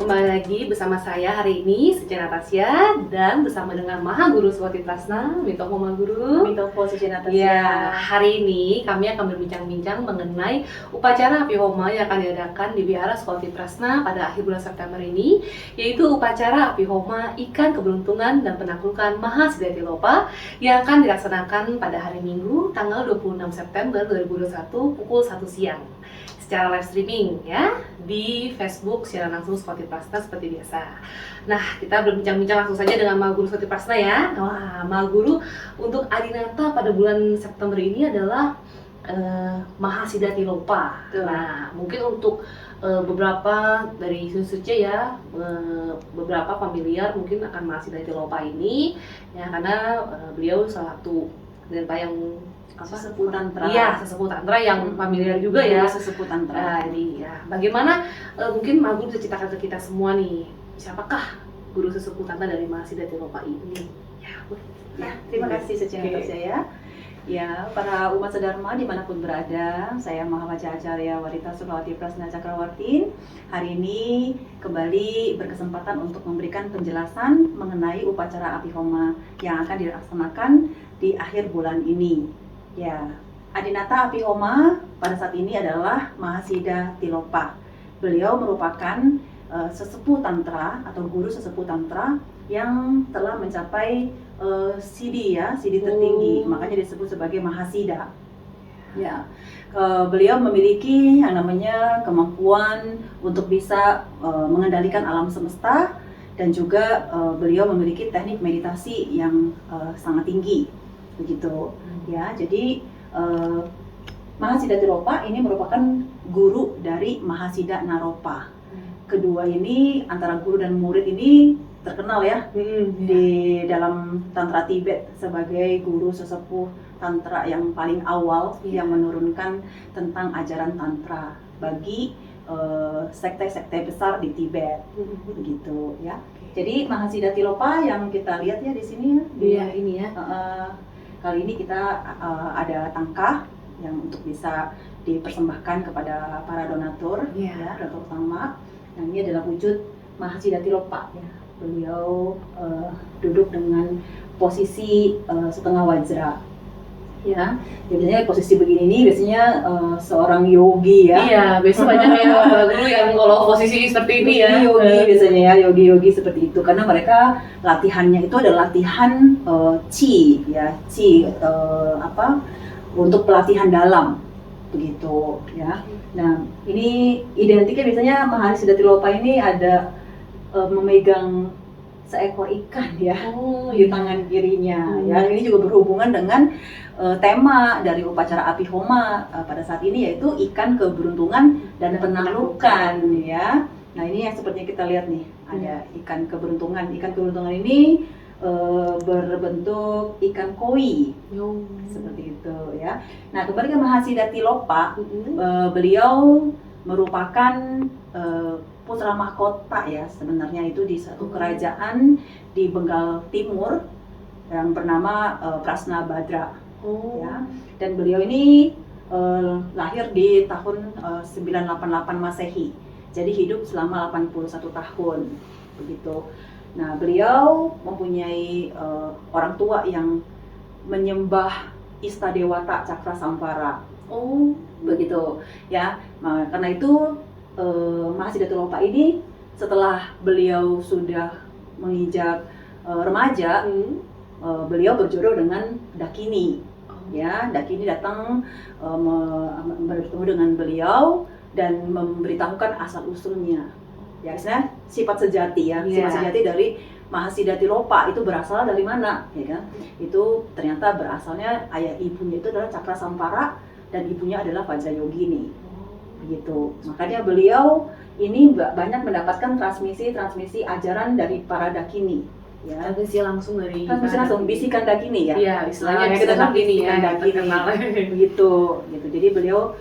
kembali lagi bersama saya hari ini Suci Natasya dan bersama dengan Maha Guru Swati Prasna, Mitopo Guru. Mitopo Suci Natasya. Ya, hari ini kami akan berbincang-bincang mengenai upacara api homa yang akan diadakan di Wihara Swati Prasna pada akhir bulan September ini, yaitu upacara api homa ikan keberuntungan dan penaklukan Mahasiddha Tilopa yang akan dilaksanakan pada hari Minggu tanggal 26 September 2021 pukul 1 siang. Secara live streaming ya di Facebook siaran langsung Swati Prasna seperti biasa. Nah, kita berbincang-bincang langsung saja dengan Maha Guru Swati Prasna ya. Wah, Maha Guru, untuk Adinata pada bulan September ini adalah Mahasiddha Tilopa. Nah, mungkin untuk beberapa dari Suci ya, beberapa familiar mungkin akan Mahasiddha Tilopa ini ya, karena beliau salah satu dari yang Sesepuh tantra. Iya, sesepuh tantra yang familiar juga ya. Sesepuh tantra. Nah, ini ya. Bagaimana mungkin Maha Guru bisa ceritakan ke kita semua nih, siapakah guru sesepuh tantra dari Mahasiddha Tilopa ini? Ya, Terima kasih Suci Natasya ya. Ya, para umat sedharma dimanapun berada, saya Mahavaja Acarya Warita Surawati Prasna Cakrawartin. Hari ini kembali berkesempatan untuk memberikan penjelasan mengenai upacara api homa yang akan dilaksanakan di akhir bulan ini. Ya, Adinata api homa pada saat ini adalah Mahasiddha Tilopa. Beliau merupakan sesepuh tantra atau guru sesepuh tantra yang telah mencapai Siddhi tertinggi, makanya disebut sebagai Mahasiddha. Ya, beliau memiliki yang namanya kemampuan untuk bisa mengendalikan alam semesta dan juga beliau memiliki teknik meditasi yang sangat tinggi, begitu. Ya, jadi Mahasiddha Tilopa ini merupakan guru dari Mahasiddha Naropa. Kedua ini antara guru dan murid ini terkenal ya di dalam Tantra Tibet sebagai guru sesepuh Tantra yang paling awal yang menurunkan tentang ajaran Tantra bagi sekte-sekte besar di Tibet, begitu ya. Jadi Mahasiddha Tilopa yang kita lihat ya di sini ya, ini ya. Kali ini kita ada tangkah yang untuk bisa dipersembahkan kepada para donatur, ya, donatur utama. Nah, ini adalah wujud Mahasiddha Tilopa. Ya. Beliau duduk dengan posisi setengah wajra. Ya, biasanya posisi begini nih biasanya seorang yogi ya. Iya, biasanya banyak ya guru yang kalau posisi seperti ini ya. Yogi biasanya ya, yogi-yogi seperti itu karena mereka latihannya itu adalah latihan chi ya, untuk pelatihan dalam begitu ya. Nah, ini identiknya biasanya Mahasiddha Tilopa ini ada memegang seekor ikan ya di tangan kirinya ya. Ini juga berhubungan dengan tema dari upacara api homa pada saat ini, yaitu ikan keberuntungan dan penaklukan ya. Nah, ini yang sepertinya kita lihat nih, ada ikan keberuntungan. Ikan keberuntungan ini berbentuk ikan koi seperti itu ya. Nah, kembali ke Mahasiddha Tilopa, beliau merupakan putra mahkota ya, sebenarnya itu di satu kerajaan di Bengal Timur yang bernama Prasna Badra. Ya. Dan beliau ini lahir di tahun 988 Masehi. Jadi hidup selama 81 tahun begitu. Nah, beliau mempunyai orang tua yang menyembah Istadewata Cakrasampara. Begitu ya. Nah, karena itu Mahasiddha Tilopa ini setelah beliau sudah menginjak remaja, beliau berjodoh dengan Dakini. Ya, Dakini datang bertemu dengan beliau dan memberitahukan asal usulnya. Ya, istilahnya sifat sejati ya, sifat sejati dari Mahasiddha Tilopa itu berasal dari mana, ya kan? Itu ternyata berasalnya ayah ibunya itu adalah Cakrasampara dan ibunya adalah Vajrayogini. Begitu. Makanya beliau ini banyak mendapatkan transmisi ajaran dari para Dakini. Ya. Transmisi langsung dari bisikan Dakini ya. Iya, istilahnya kita Dakini ya, Dakini. Begitu. Jadi beliau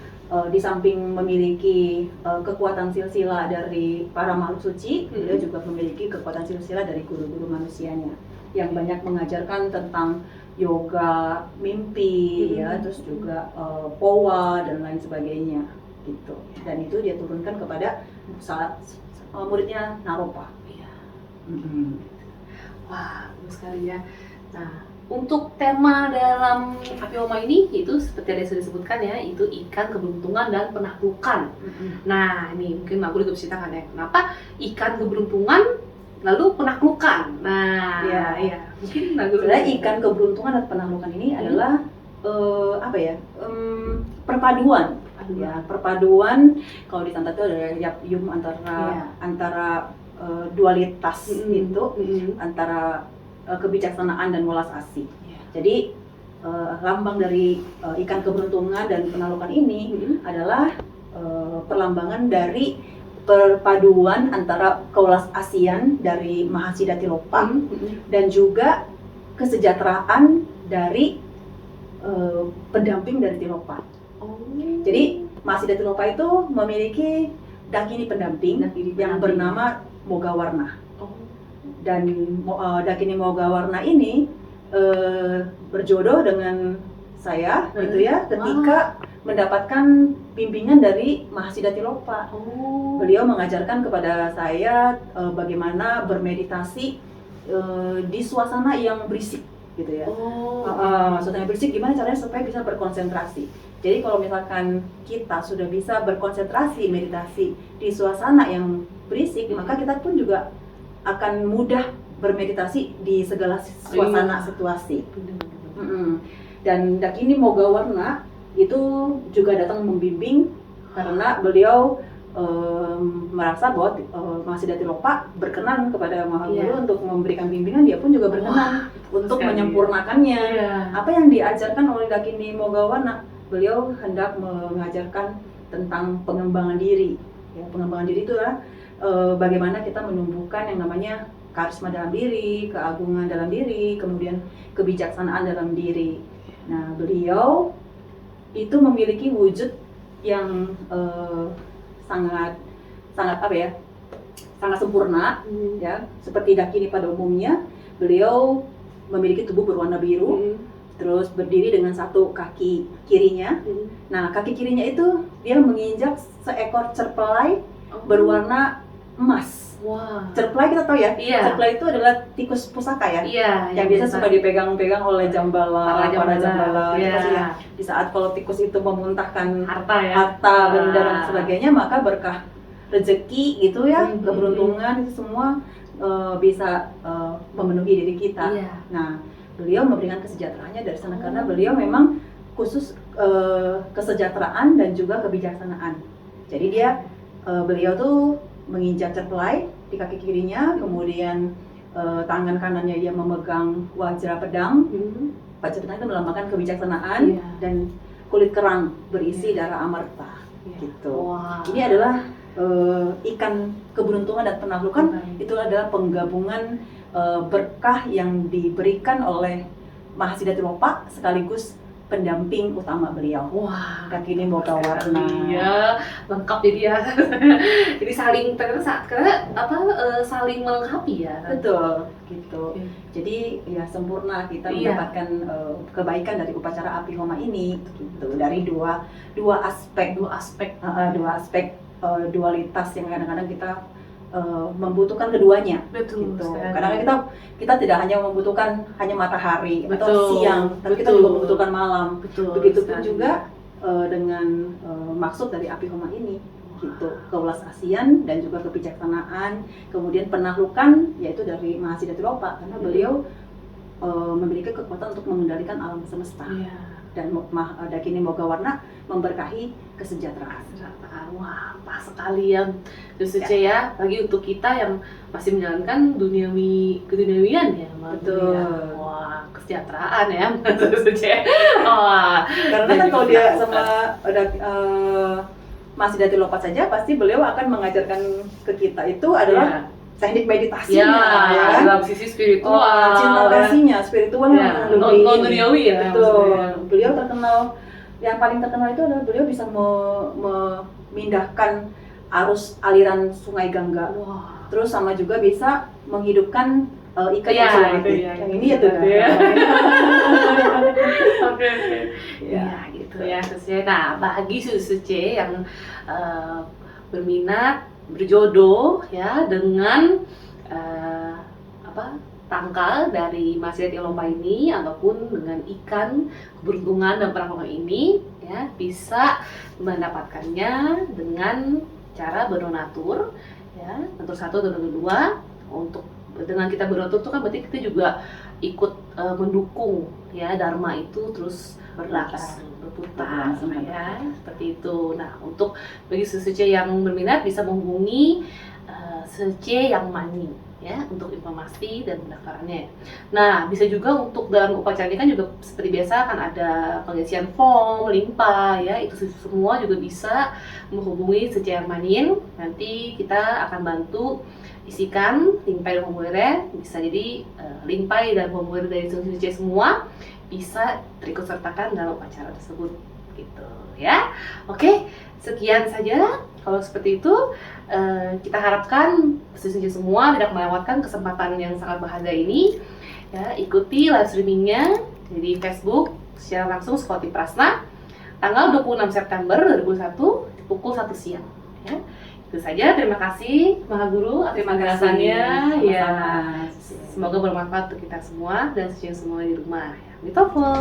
di samping memiliki kekuatan silsilah dari para makhluk suci, beliau juga memiliki kekuatan silsilah dari guru-guru manusianya yang banyak mengajarkan tentang yoga, mimpi, ya, terus juga powa dan lain sebagainya, gitu. Dan itu dia turunkan kepada muridnya Naropa. Iya. Mm-mm. Wah, bagus sekali ya. Nah, untuk tema dalam Api Homa ini itu seperti yang sudah disebutkan ya, itu ikan keberuntungan dan penaklukan. Mm-mm. Nah, ini mungkin Mbak Guru juga bisa ceritakan ya, kenapa ikan keberuntungan lalu penaklukan. Nah, Iya. iya. Mungkin Mbak Guru Sebenarnya bisa- ikan keberuntungan dan penaklukan ini adalah apa ya? Perpaduan. Aduh, Ya, perpaduan kalau di Tantra itu ada yum antara Iya. antara dualitas itu Mm-mm. antara kebijaksanaan dan welas asih. Iya. Jadi lambang dari ikan keberuntungan dan penaklukan ini Mm-mm. adalah perlambangan dari perpaduan antara kewelas asian dari Mahasiddha Tilopa Mm-mm. dan juga kesejahteraan dari pendamping dari Tilopa. Oh. Jadi Mahasiddha Tilopa itu memiliki dakini pendamping Dakini yang pendamping. bernama Mogawarna. Oh. Dan dakini Mogawarna ini berjodoh dengan saya gitu ya ketika mendapatkan bimbingan dari Mahasiddha Tilopa. Oh. Beliau mengajarkan kepada saya bagaimana bermeditasi di suasana yang berisik gitu ya. Oh. Suasana yang berisik gimana caranya supaya bisa berkonsentrasi. Jadi kalau misalkan kita sudah bisa berkonsentrasi meditasi di suasana yang berisik, maka kita pun juga akan mudah bermeditasi di segala suasana situasi. Dan Dakini Mogawarna itu juga datang membimbing karena beliau merasa bahwa Mahasiddha Tilopa berkenan kepada Mahaguru Iya. untuk memberikan bimbingan, dia pun juga berkenan untuk sekali. menyempurnakannya. Iya. Apa yang diajarkan oleh Dakini Mogawarna, beliau hendak mengajarkan tentang pengembangan diri. Ya, pengembangan diri itu adalah bagaimana kita menumbuhkan yang namanya karisma dalam diri, keagungan dalam diri, kemudian kebijaksanaan dalam diri. Nah, beliau itu memiliki wujud yang sangat apa ya, sangat sempurna ya, seperti Dakini pada umumnya. Beliau memiliki tubuh berwarna biru, terus berdiri dengan satu kaki kirinya. Nah, kaki kirinya itu dia menginjak seekor cerpelai berwarna emas. Wah. Cerpelai kita tahu ya, Iya. cerpelai itu adalah tikus pusaka ya, Iya. yang biasa suka dipegang-pegang oleh jambala, para jambala. Iya. Pasti ya, di saat kalau tikus itu memuntahkan Harta ya. harta, benda dan sebagainya, maka berkah rezeki gitu ya, keberuntungan itu semua bisa memenuhi diri kita. Iya. Nah, beliau memberikan kesejahteraannya dari sana karena beliau memang khusus kesejahteraan dan juga kebijaksanaan. Jadi dia beliau tuh menginjak cerpelai di kaki kirinya, kemudian tangan kanannya dia memegang wajra pedang. Wajra pedang itu melambangkan kebijaksanaan. Iya. Dan kulit kerang berisi darah amarta. Iya. Gitu. Wah. Ini adalah ikan keberuntungan dan penaklukan. Itu adalah penggabungan berkah yang diberikan oleh Mahasiddha Tilopa sekaligus pendamping utama beliau. Wah. Dakini Mogawarna. Iya, lengkap jadi ya. Jadi saling ternyata saling melengkapi ya. Betul, gitu. Oke. Jadi ya sempurna kita Iya. mendapatkan kebaikan dari upacara Api Homa ini, gitu. Dari dua aspek, Dua aspek. dualitas yang kadang-kadang kita membutuhkan keduanya. Betul. Gitu. sekali. Kadang-kadang kita tidak hanya membutuhkan hanya matahari atau Betul, siang, tapi kita betul. juga membutuhkan malam. Betul. Begitupun sekali. juga dengan maksud dari Api Homa ini, gitu, kewelas asian dan juga kebijaksanaan, kemudian penaklukan yaitu dari Mahasiddha Tilopa karena beliau memiliki kekuatan untuk mengendalikan alam semesta. Iya. Dan Dakini Mogawarna memberkahi kesejahteraan. Wah, pas sekali ya, Suce ya. Bagi untuk kita yang masih menjalankan keduniawian ya, Mbak. Betul. Ya. Wah, kesejahteraan ya, Suce. Wah, Karena kan kalau dia sama Mahasiddha Tilopa saja, pasti beliau akan mengajarkan ke kita itu adalah teknik meditasinya, ya, kan? dalam sisi spiritual, cinta kasihnya, spiritual ya, yang lebih non duniawi ya. Betul. maksudnya. Beliau terkenal, yang paling terkenal itu adalah beliau bisa memindahkan arus aliran Sungai Gangga. Wah. Terus sama juga bisa menghidupkan ikan Iya, yang sudah mati. itu ya. Yang ini ya tuh. Iya. Oke. Ya. Ya, gitu ya, Suce. Nah, bagi Suce yang berminat berjodoh ya dengan tangkal dari Masjid Ilompa ini ataupun dengan ikan keberuntungan dan perangkongan ini ya bisa mendapatkannya dengan cara berdonatur ya, donatur 1 dan donatur 2. Untuk dengan kita berdonatur itu kan berarti kita juga ikut mendukung ya dharma itu terus berputar ya, seperti itu. Nah, untuk bagi Sece yang berminat bisa menghubungi Sece yang Mani ya untuk informasi dan pendaftarannya. Nah, bisa juga untuk dalam upacara ini kan juga seperti biasa akan ada pengisian form, limpa ya, itu semua juga bisa menghubungi Sece yang Manin. Nanti kita akan bantu isikan limpai dan formulirnya, bisa jadi limpai dan formulir dari Sece semua bisa terikut sertakan dalam upacara tersebut gitu ya. Oke, sekian saja. Kalau seperti itu kita harapkan Sece semua tidak melewatkan kesempatan yang sangat berharga ini ya. Ikuti live streamingnya di Facebook secara langsung Sekolah Prasna tanggal 26 September 2021 pukul 1 siang ya. Itu saja, terima kasih Maha Guru atas penjelasannya ya. Semoga bermanfaat untuk kita semua dan Sece semua di rumah ya. Mitofo.